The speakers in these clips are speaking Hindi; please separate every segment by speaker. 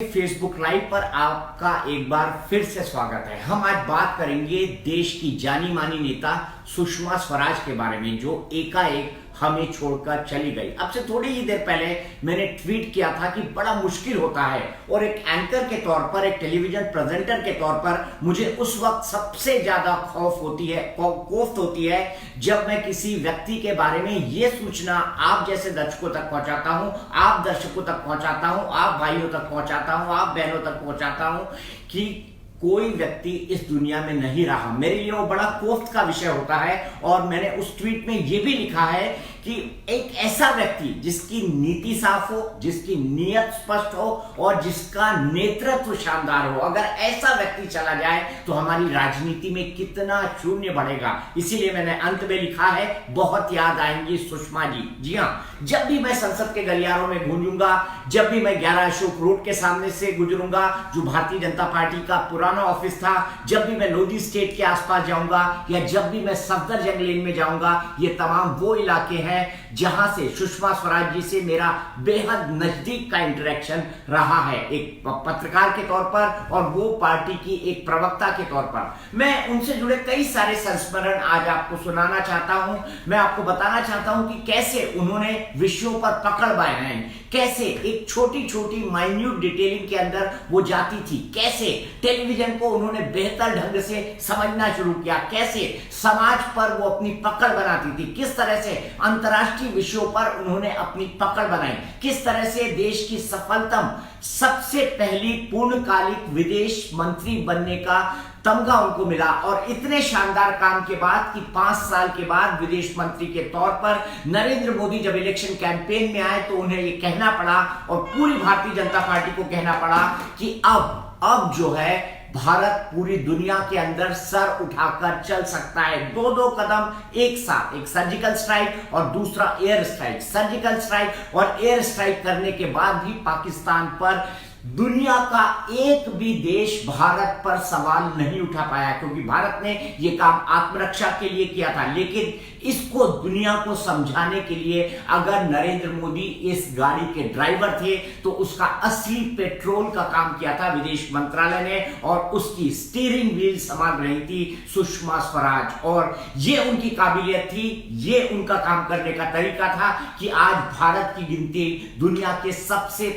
Speaker 1: फेसबुक लाइव पर आपका एक बार फिर से स्वागत है। हम आज बात करेंगे देश की जानी मानी नेता सुषमा स्वराज के बारे में, जो एकाएक हमें छोड़कर चली गई। अब से थोड़ी ही देर पहले मैंने ट्वीट किया था कि बड़ा मुश्किल होता है, और एक एंकर के तौर पर, एक टेलीविजन प्रेजेंटर के तौर पर मुझे उस वक्त सबसे ज्यादा कोफ्त होती है जब मैं किसी व्यक्ति के बारे में ये सूचना आप जैसे दर्शकों तक पहुंचाता हूं, आप दर्शकों तक पहुंचाता हूं, आप भाइयों तक पहुंचाता हूं, आप बहनों तक पहुंचाता हूं कि कोई व्यक्ति इस दुनिया में नहीं रहा। मेरे लिए वो बड़ा कोफ्त का विषय होता है, और मैंने उस ट्वीट में ये भी लिखा है कि एक ऐसा व्यक्ति जिसकी नीति साफ हो, जिसकी नीयत स्पष्ट हो और जिसका नेतृत्व शानदार हो, अगर ऐसा व्यक्ति चला जाए तो हमारी राजनीति में कितना शून्य बढ़ेगा। इसीलिए मैंने अंत में लिखा है, बहुत याद आएंगी सुषमा जी। जी हाँ, जब भी मैं संसद के गलियारों में गूंजूंगा, जब भी मैं 11 अशोक रोड के सामने से गुजरूंगा, जो भारतीय जनता पार्टी का पुराना ऑफिस था, जब भी मैं लोधी स्टेट के आसपास जाऊंगा, या जब भी मैं सफदरजंग लेन में जाऊंगा, ये तमाम वो इलाके हैं जहां से सुषमा स्वराज जी से मेरा बेहद नजदीक का इंटरेक्शन रहा है, एक पत्रकार के तौर पर और वो पार्टी की एक प्रवक्ता के तौर पर। मैं उनसे जुड़े कई सारे संस्मरण आज आपको सुनाना चाहता हूं। मैं आपको बताना चाहता हूं कि कैसे उन्होंने विषयों पर पकड़ बनाए, कैसे एक छोटी छोटी माइन्यूट डिटेलिंग के अंदर वो जाती थी, कैसे टेलीविजन को उन्होंने बेहतर ढंग से समझना शुरू किया, कैसे समाज पर वो अपनी पकड़ बनाती थी, किस तरह से अंतर्राष्ट्रीय विषयों पर उन्होंने अपनी पकड़ बनाई, किस तरह से देश की सफलतम सबसे पहली पूर्णकालिक विदेश मंत्री बनने का तमगा उनको मिला। और इतने शानदार काम के बाद कि 5 साल के बाद विदेश मंत्री के तौर पर नरेंद्र मोदी जब इलेक्शन कैंपेन में आए तो उन्हें यह कहना पड़ा, और पूरी भारतीय जनता पार्टी को कहना पड़ा कि अब जो है भारत पूरी दुनिया के अंदर सर उठाकर चल सकता है। दो कदम एक साथ, एक सर्जिकल स्ट्राइक और दूसरा एयर स्ट्राइक। सर्जिकल स्ट्राइक और एयर स्ट्राइक करने के बाद भी पाकिस्तान पर दुनिया का एक भी देश भारत पर सवाल नहीं उठा पाया, क्योंकि भारत ने यह काम आत्मरक्षा के लिए किया था। लेकिन इसको दुनिया को समझाने के लिए अगर नरेंद्र मोदी इस गाड़ी के ड्राइवर थे तो उसका असली पेट्रोल का काम किया था विदेश मंत्रालय ने, और उसकी स्टीयरिंग व्हील संभाल रही थी सुषमा स्वराज। और ये उनकी काबिलियत थी, ये उनका काम करने का तरीका था कि आज भारत की गिनती दुनिया के सबसे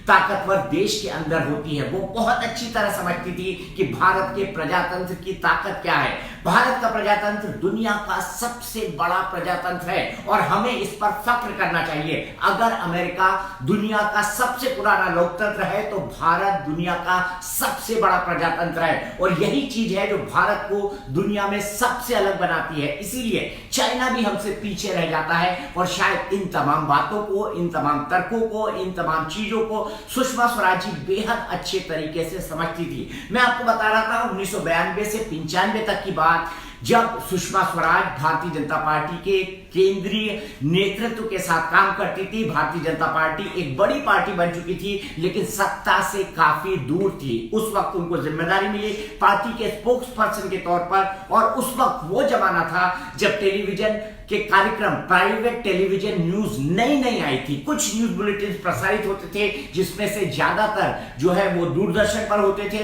Speaker 1: ताकतवर देश के अंदर होती है। वो बहुत अच्छी तरह समझती थी कि भारत के प्रजातंत्र की ताकत क्या है। भारत का प्रजातंत्र दुनिया का सबसे बड़ा प्रजातंत्र है, और हमें इस पर फख्र करना चाहिए। अगर अमेरिका दुनिया का सबसे पुराना लोकतंत्र है तो भारत दुनिया का सबसे बड़ा प्रजातंत्र है, और यही चीज है जो भारत को दुनिया में सबसे अलग बनाती है। इसीलिए चाइना भी हमसे पीछे रह जाता है, और शायद इन तमाम बातों को, इन तमाम तर्कों को, इन तमाम चीजों को सुषमा स्वराज जी बेहद अच्छे तरीके से समझती थी। मैं आपको बता रहा था 1992 से 95 तक की बात, जब सुषमा स्वराज भारतीय जनता पार्टी के केंद्रीय नेतृत्व के साथ काम करती थी। भारतीय जनता पार्टी एक बड़ी पार्टी बन चुकी थी, लेकिन सत्ता से काफी दूर थी। उस वक्त उनको जिम्मेदारी मिली पार्टी के स्पोक्स पर्सन के तौर पर, और उस वक्त वो जमाना था जब टेलीविजन के कार्यक्रम, प्राइवेट टेलीविजन न्यूज नई आई थी। कुछ न्यूज बुलेटिन प्रसारित होते थे जिसमें से ज्यादातर जो है वो दूरदर्शन पर होते थे।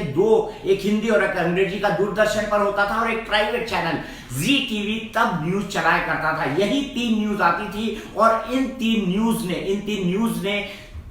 Speaker 1: एक हिंदी और एक अंग्रेजी का दूरदर्शन पर होता था, और एक प्राइवेट चैनल जी टीवी तब न्यूज चलाया करता था। यही 3 न्यूज आती थी, और इन तीन न्यूज ने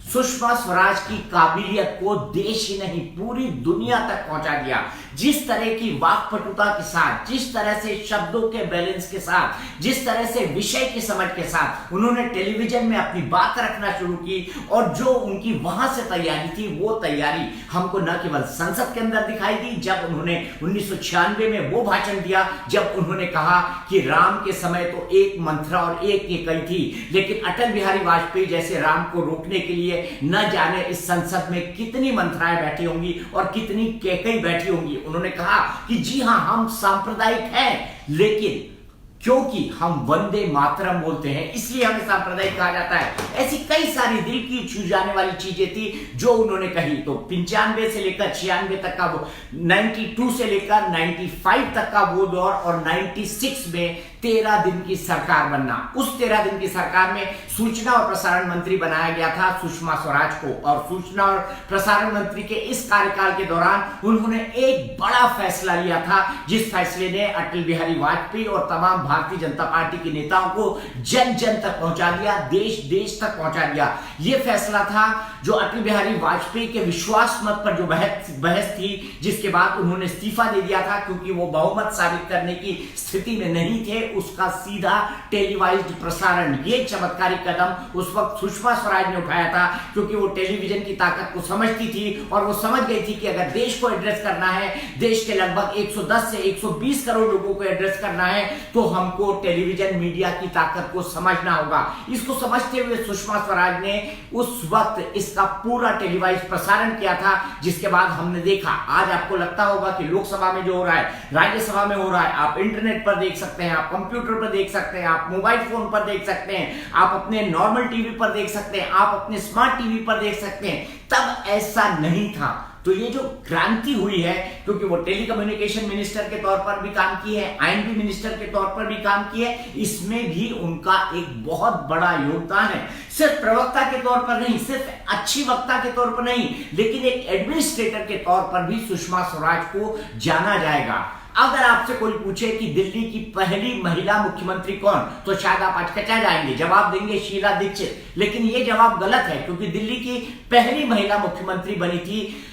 Speaker 1: सुषमा स्वराज की काबिलियत को देश ही नहीं पूरी दुनिया तक पहुंचा दिया। जिस तरह की वाक्पटुता के साथ, जिस तरह से शब्दों के बैलेंस के साथ, जिस तरह से विषय की समझ के साथ उन्होंने टेलीविजन में अपनी बात रखना शुरू की, और जो उनकी वहां से तैयारी थी, वो तैयारी हमको न केवल संसद के अंदर दिखाई दी, जब उन्होंने 1996 में वो भाषण दिया, जब उन्होंने कहा कि राम के समय तो एक मंत्रा और एक कई थी, लेकिन अटल बिहारी वाजपेयी जैसे राम को रोकने के लिए न जाने इस संसद में कितनी मंत्राएं बैठी होंगी और कितनी केकई बैठी होंगी। उन्होंने कहा कि जी हां, हम सांप्रदायिक हैं, लेकिन क्योंकि हम वंदे मातरम बोलते हैं इसलिए हमें सांप्रदायिक कहा जाता है। ऐसी कई सारी दिल की छू जाने वाली चीजें थी जो उन्होंने कही। तो 95 से लेकर 96 तक का वो, 92 से लेकर 95 तक का वो दौर, और 96 में 13 दिन की सरकार बनना। उस 13 दिन की सरकार में सूचना और प्रसारण मंत्री बनाया गया था सुषमा स्वराज को, और सूचना और प्रसारण मंत्री के इस कार्यकाल के दौरान उन्होंने एक बड़ा फैसला लिया था, जिस फैसले ने अटल बिहारी वाजपेयी और तमाम भारतीय जनता पार्टी के नेताओं को जन जन तक पहुंचा दिया, देश देश तक पहुंचा दिया। यह फैसला था जो अटल बिहारी वाजपेयी के विश्वास मत पर जो बहस थी, जिसके बाद उन्होंने इस्तीफा दे दिया था क्योंकि वो बहुमत साबित करने की स्थिति में नहीं थे, उसका सीधा टेलीवाइज्ड प्रसारण, ये चमत्कारिक कदम उस वक्त सुषमा स्वराज ने उठाया था, क्योंकि वो टेलीविजन की ताकत को समझती थी और वो समझ गई थी कि अगर देश को एड्रेस करना है, देश के लगभग 110 से 120 करोड़ लोगों को एड्रेस करना है, तो हमको टेलीविजन मीडिया की ताकत को समझना होगा। इसको समझते हुए सुषमा स्वराज ने उस वक्त इसका पूरा टेलीवाइज प्रसारण किया था, जिसके बाद हमने देखा, आज आपको लगता होगा कि लोकसभा में जो हो रहा है, राज्यसभा में हो रहा है, आप इंटरनेट पर देख सकते हैं, आप कंप्यूटर पर देख सकते हैं, आप मोबाइल फोन पर देख सकते हैं, आप अपने नॉर्मल टीवी पर देख सकते हैं, आप अपने स्मार्ट टीवी पर देख सकते हैं। तब ऐसा नहीं था। तो ये जो क्रांति हुई है, क्योंकि वो टेलीकम्युनिकेशन मिनिस्टर के तौर पर भी काम किए हैं, आईएनबी मिनिस्टर के तौर पर भी काम किए, इसमें भी उनका एक बहुत बड़ा योगदान है। सिर्फ प्रवक्ता के तौर पर नहीं, सिर्फ अच्छी वक्ता के तौर पर नहीं, लेकिन एक एडमिनिस्ट्रेटर के तौर पर भी सुषमा स्वराज को जाना जाएगा। अगर आपसे कोई पूछे कि दिल्ली की पहली महिला मुख्यमंत्री कौन, तो शायद आप अचकचा जाएंगे, जवाब देंगे शीला दीक्षित। लेकिन यह जवाब गलत है, क्योंकि दिल्ली की पहली महिला मुख्यमंत्री बनी थी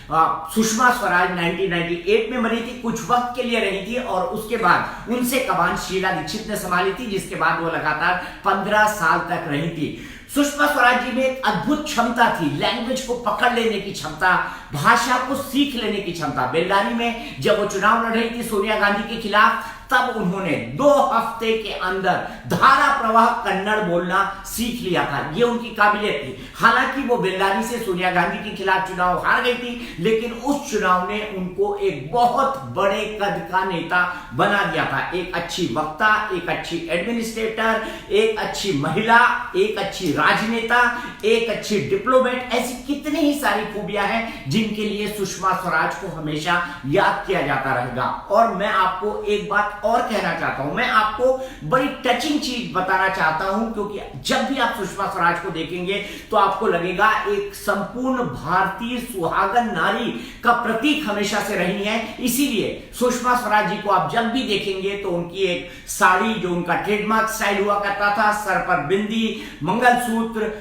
Speaker 1: सुषमा स्वराज। 1998 में बनी थी, कुछ वक्त के लिए रही थी, और उसके बाद उनसे कमान शीला दीक्षित ने संभाली थी, जिसके बाद वो लगातार 15 साल तक रही थी। सुषमा स्वराज जी में एक अद्भुत क्षमता थी, लैंग्वेज को पकड़ लेने की क्षमता, भाषा को सीख लेने की क्षमता। बेल्लारी में जब वो चुनाव लड़ रही थी सोनिया गांधी के खिलाफ, तब उन्होंने 2 हफ्ते के अंदर धारा प्रवाह कन्नड़ बोलना सीख लिया था। ये उनकी काबिलियत थी। हालांकि वो बेल्लारी से सोनिया गांधी के खिलाफ चुनाव हार गई थी, लेकिन उस चुनाव ने उनको एक बहुत बड़े कद का नेता बना दिया था। एक अच्छी वक्ता, एक अच्छी एडमिनिस्ट्रेटर, एक अच्छी महिला, एक अच्छी राजनेता, एक अच्छी डिप्लोमेट, ऐसी कितनी ही सारी खूबियां हैं जिनके लिए सुषमा स्वराज को हमेशा याद किया जाता रहेगा। और मैं आपको एक बात और कहना चाहता हूं, मैं आपको बड़ी टचिंग चीज बताना चाहता हूं, क्योंकि जब भी आप सुषमा स्वराज को देखेंगे तो आपको लगेगा एक संपूर्ण भारतीय सुहागन नारी का प्रतीक हमेशा से रही है। इसीलिए सुषमा स्वराज जी को आप जब भी देखेंगे तो उनकी एक साड़ी, जो उनका ट्रेडमार्क स्टाइल हुआ करता था, सर पर बिंदी, मंगलसूत्र,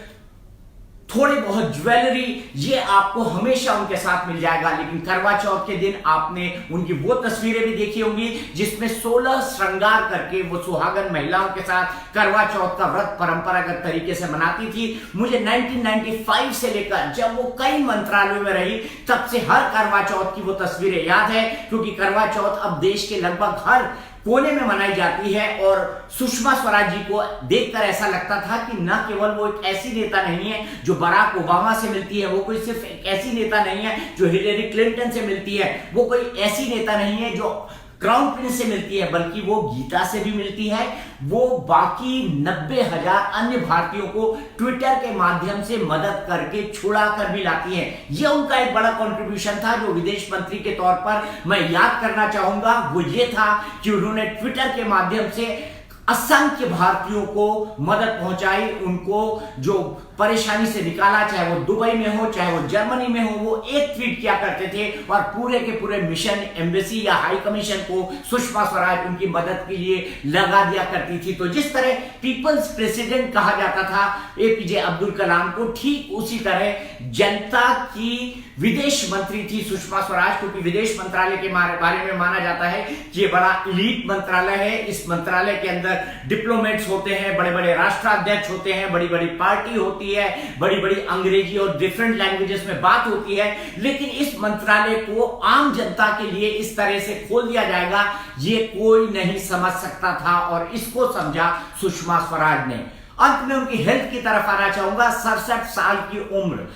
Speaker 1: थोड़ी बहुत ज्वेलरी, ये आपको हमेशा उनके साथ मिल जाएगा। लेकिन करवा चौथ के दिन आपने उनकी वो तस्वीरें भी देखी होंगी जिसमें 16 श्रृंगार करके वो सुहागन महिलाओं के साथ करवा चौथ का व्रत परंपरागत तरीके से मनाती थी। मुझे 1995 से लेकर जब वो कई मंत्रालयों में रही, तब से हर करवा चौथ की वो तस्वीरें याद है, क्योंकि करवा चौथ अब देश के लगभग हर कोने में मनाई जाती है। और सुषमा स्वराज जी को देखकर ऐसा लगता था कि न केवल वो एक ऐसी नेता नहीं है जो बराक ओबामा से मिलती है, वो कोई सिर्फ एक ऐसी नेता नहीं है जो हिलेरी क्लिंटन से मिलती है, वो कोई ऐसी नेता नहीं है जो क्राउन प्रिंस से मिलती है, बल्कि वो गीता से भी मिलती है। वो बाकी 90,000 अन्य भारतीयों को ट्विटर के माध्यम से मदद करके छुड़ा कर भी लाती है। यह उनका एक बड़ा कंट्रीब्यूशन था जो विदेश मंत्री के तौर पर मैं याद करना चाहूंगा। वो ये था कि उन्होंने ट्विटर के माध्यम से असंख्य भारतीयों को मदद पहुंचाई, उनको जो परेशानी से निकाला, चाहे वो दुबई में हो, चाहे वो जर्मनी में हो, वो एक ट्वीट किया करते थे और पूरे के पूरे मिशन, एम्बेसी या हाई कमीशन को सुषमा स्वराज उनकी मदद के लिए लगा दिया करती थी। तो जिस तरह पीपल्स प्रेसिडेंट कहा जाता था एपीजे अब्दुल कलाम को, ठीक उसी तरह जनता की विदेश मंत्री थी सुषमा स्वराज, क्योंकि विदेश मंत्रालय के बारे में माना जाता है कि ये बड़ा इलीट मंत्रालय है। इस मंत्रालय के अंदर डिप्लोमेट्स होते हैं, बड़े बड़े राष्ट्राध्यक्ष होते हैं, बड़ी बड़ी पार्टी होती है, बड़ी बड़ी अंग्रेजी और डिफरेंट लैंग्वेजेस में बात होती है। लेकिन इस मंत्रालय को आम जनता के लिए इस तरह से खोल दिया जाएगा, ये कोई नहीं समझ सकता था, और इसको समझा सुषमा स्वराज ने। अंत में उनकी हेल्थ की तरफ आना चाहूंगा। 67 साल की उम्र,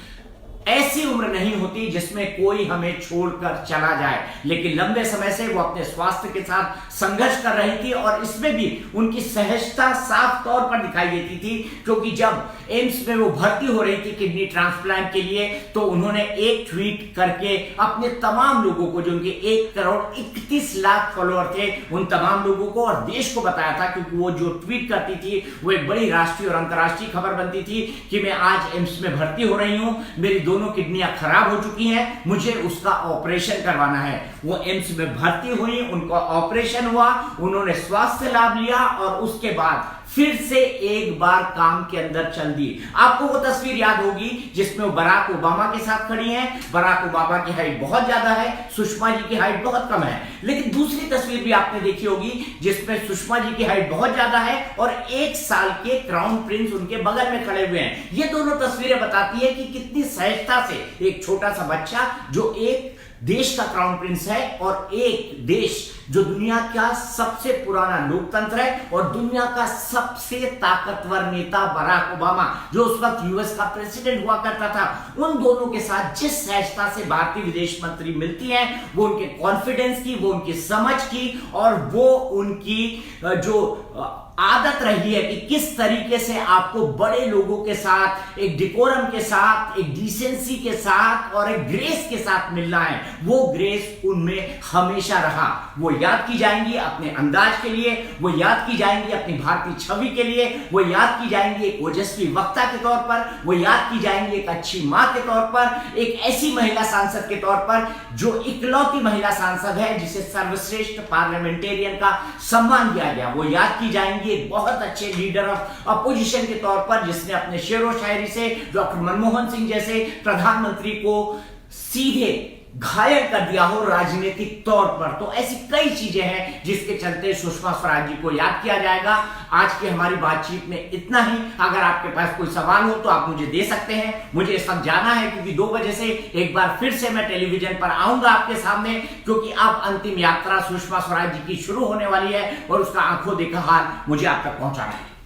Speaker 1: ऐसी उम्र नहीं होती जिसमें कोई हमें छोड़कर चला जाए, लेकिन लंबे समय से वो अपने स्वास्थ्य के साथ संघर्ष कर रही थी और इसमें भी उनकी सहजता साफ तौर पर दिखाई देती थी, क्योंकि जब एम्स में वो भर्ती हो रही थी किडनी ट्रांसप्लांट के लिए, तो उन्होंने एक ट्वीट करके अपने तमाम लोगों को, जो उनके 1 करोड़ 31 लाख फॉलोअर थे, उन तमाम लोगों को और देश को बताया था, क्योंकि वो जो ट्वीट करती थी वो एक बड़ी राष्ट्रीय और अंतर्राष्ट्रीय खबर बनती थी कि मैं आज एम्स में भर्ती हो रही हूं, मेरी दोनों किडनियां खराब हो चुकी हैं, मुझे उसका ऑपरेशन करवाना है। वो एम्स में भर्ती हुई, उनका ऑपरेशन हुआ, उन्होंने स्वास्थ्य लाभ लिया और उसके बाद फिर से एक बार काम के अंदर चल दी। आपको वो तस्वीर याद होगी जिसमें वो बराक ओबामा के साथ खड़ी हैं। बराक ओबामा की हाइट बहुत ज्यादा है, सुषमा जी की हाइट बहुत कम है। लेकिन दूसरी तस्वीर भी आपने देखी होगी जिसमें सुषमा जी की हाइट बहुत ज्यादा है और 1 साल के क्राउन प्रिंस उनके बगल में खड़े हुए हैं। ये दोनों तस्वीरें बताती है कि कितनी सहजता से एक छोटा सा बच्चा, जो एक देश का क्राउन प्रिंस है और एक देश जो दुनिया का सबसे पुराना लोकतंत्र है और दुनिया का सबसे ताकतवर नेता बराक ओबामा, जो उस वक्त यूएस का प्रेसिडेंट हुआ करता था, उन दोनों के साथ जिस सहजता से भारतीय विदेश मंत्री मिलती हैं, वो उनके कॉन्फिडेंस की, वो उनकी समझ की और वो उनकी जो आदत रही है कि किस तरीके से आपको बड़े लोगों के साथ एक डिकोरम के साथ, एक डिसेंसी के साथ और एक ग्रेस के साथ मिलना है, वो ग्रेस उनमें हमेशा रहा। वो याद की जाएंगी अपने अंदाज के लिए, वो याद की जाएंगी अपनी भारतीय छवि के लिए, वो याद की जाएंगी एक ओजस्वी वक्ता के तौर पर, वो याद की जाएंगी एक अच्छी मां के तौर पर, एक ऐसी महिला सांसद के तौर पर जो इकलौती महिला सांसद है जिसे सर्वश्रेष्ठ पार्लियामेंटेरियन का सम्मान दिया गया। वो याद की जाएंगी एक बहुत अच्छे लीडर ऑफ अपोजिशन के तौर पर जिसने अपने शेरो शायरी से डॉक्टर मनमोहन सिंह जैसे प्रधानमंत्री को सीधे घायल कर दिया हो राजनीतिक तौर पर। तो ऐसी कई चीजें हैं जिसके चलते सुषमा स्वराज जी को याद किया जाएगा। आज की हमारी बातचीत में इतना ही। अगर आपके पास कोई सवाल हो तो आप मुझे दे सकते हैं। मुझे इस वक्त जाना है क्योंकि 2 बजे से एक बार फिर से मैं टेलीविजन पर आऊंगा आपके सामने, क्योंकि अब अंतिम यात्रा सुषमा स्वराज जी की शुरू होने वाली है और उसका आंखों देखा हाल मुझे आप तक पहुंचाना है।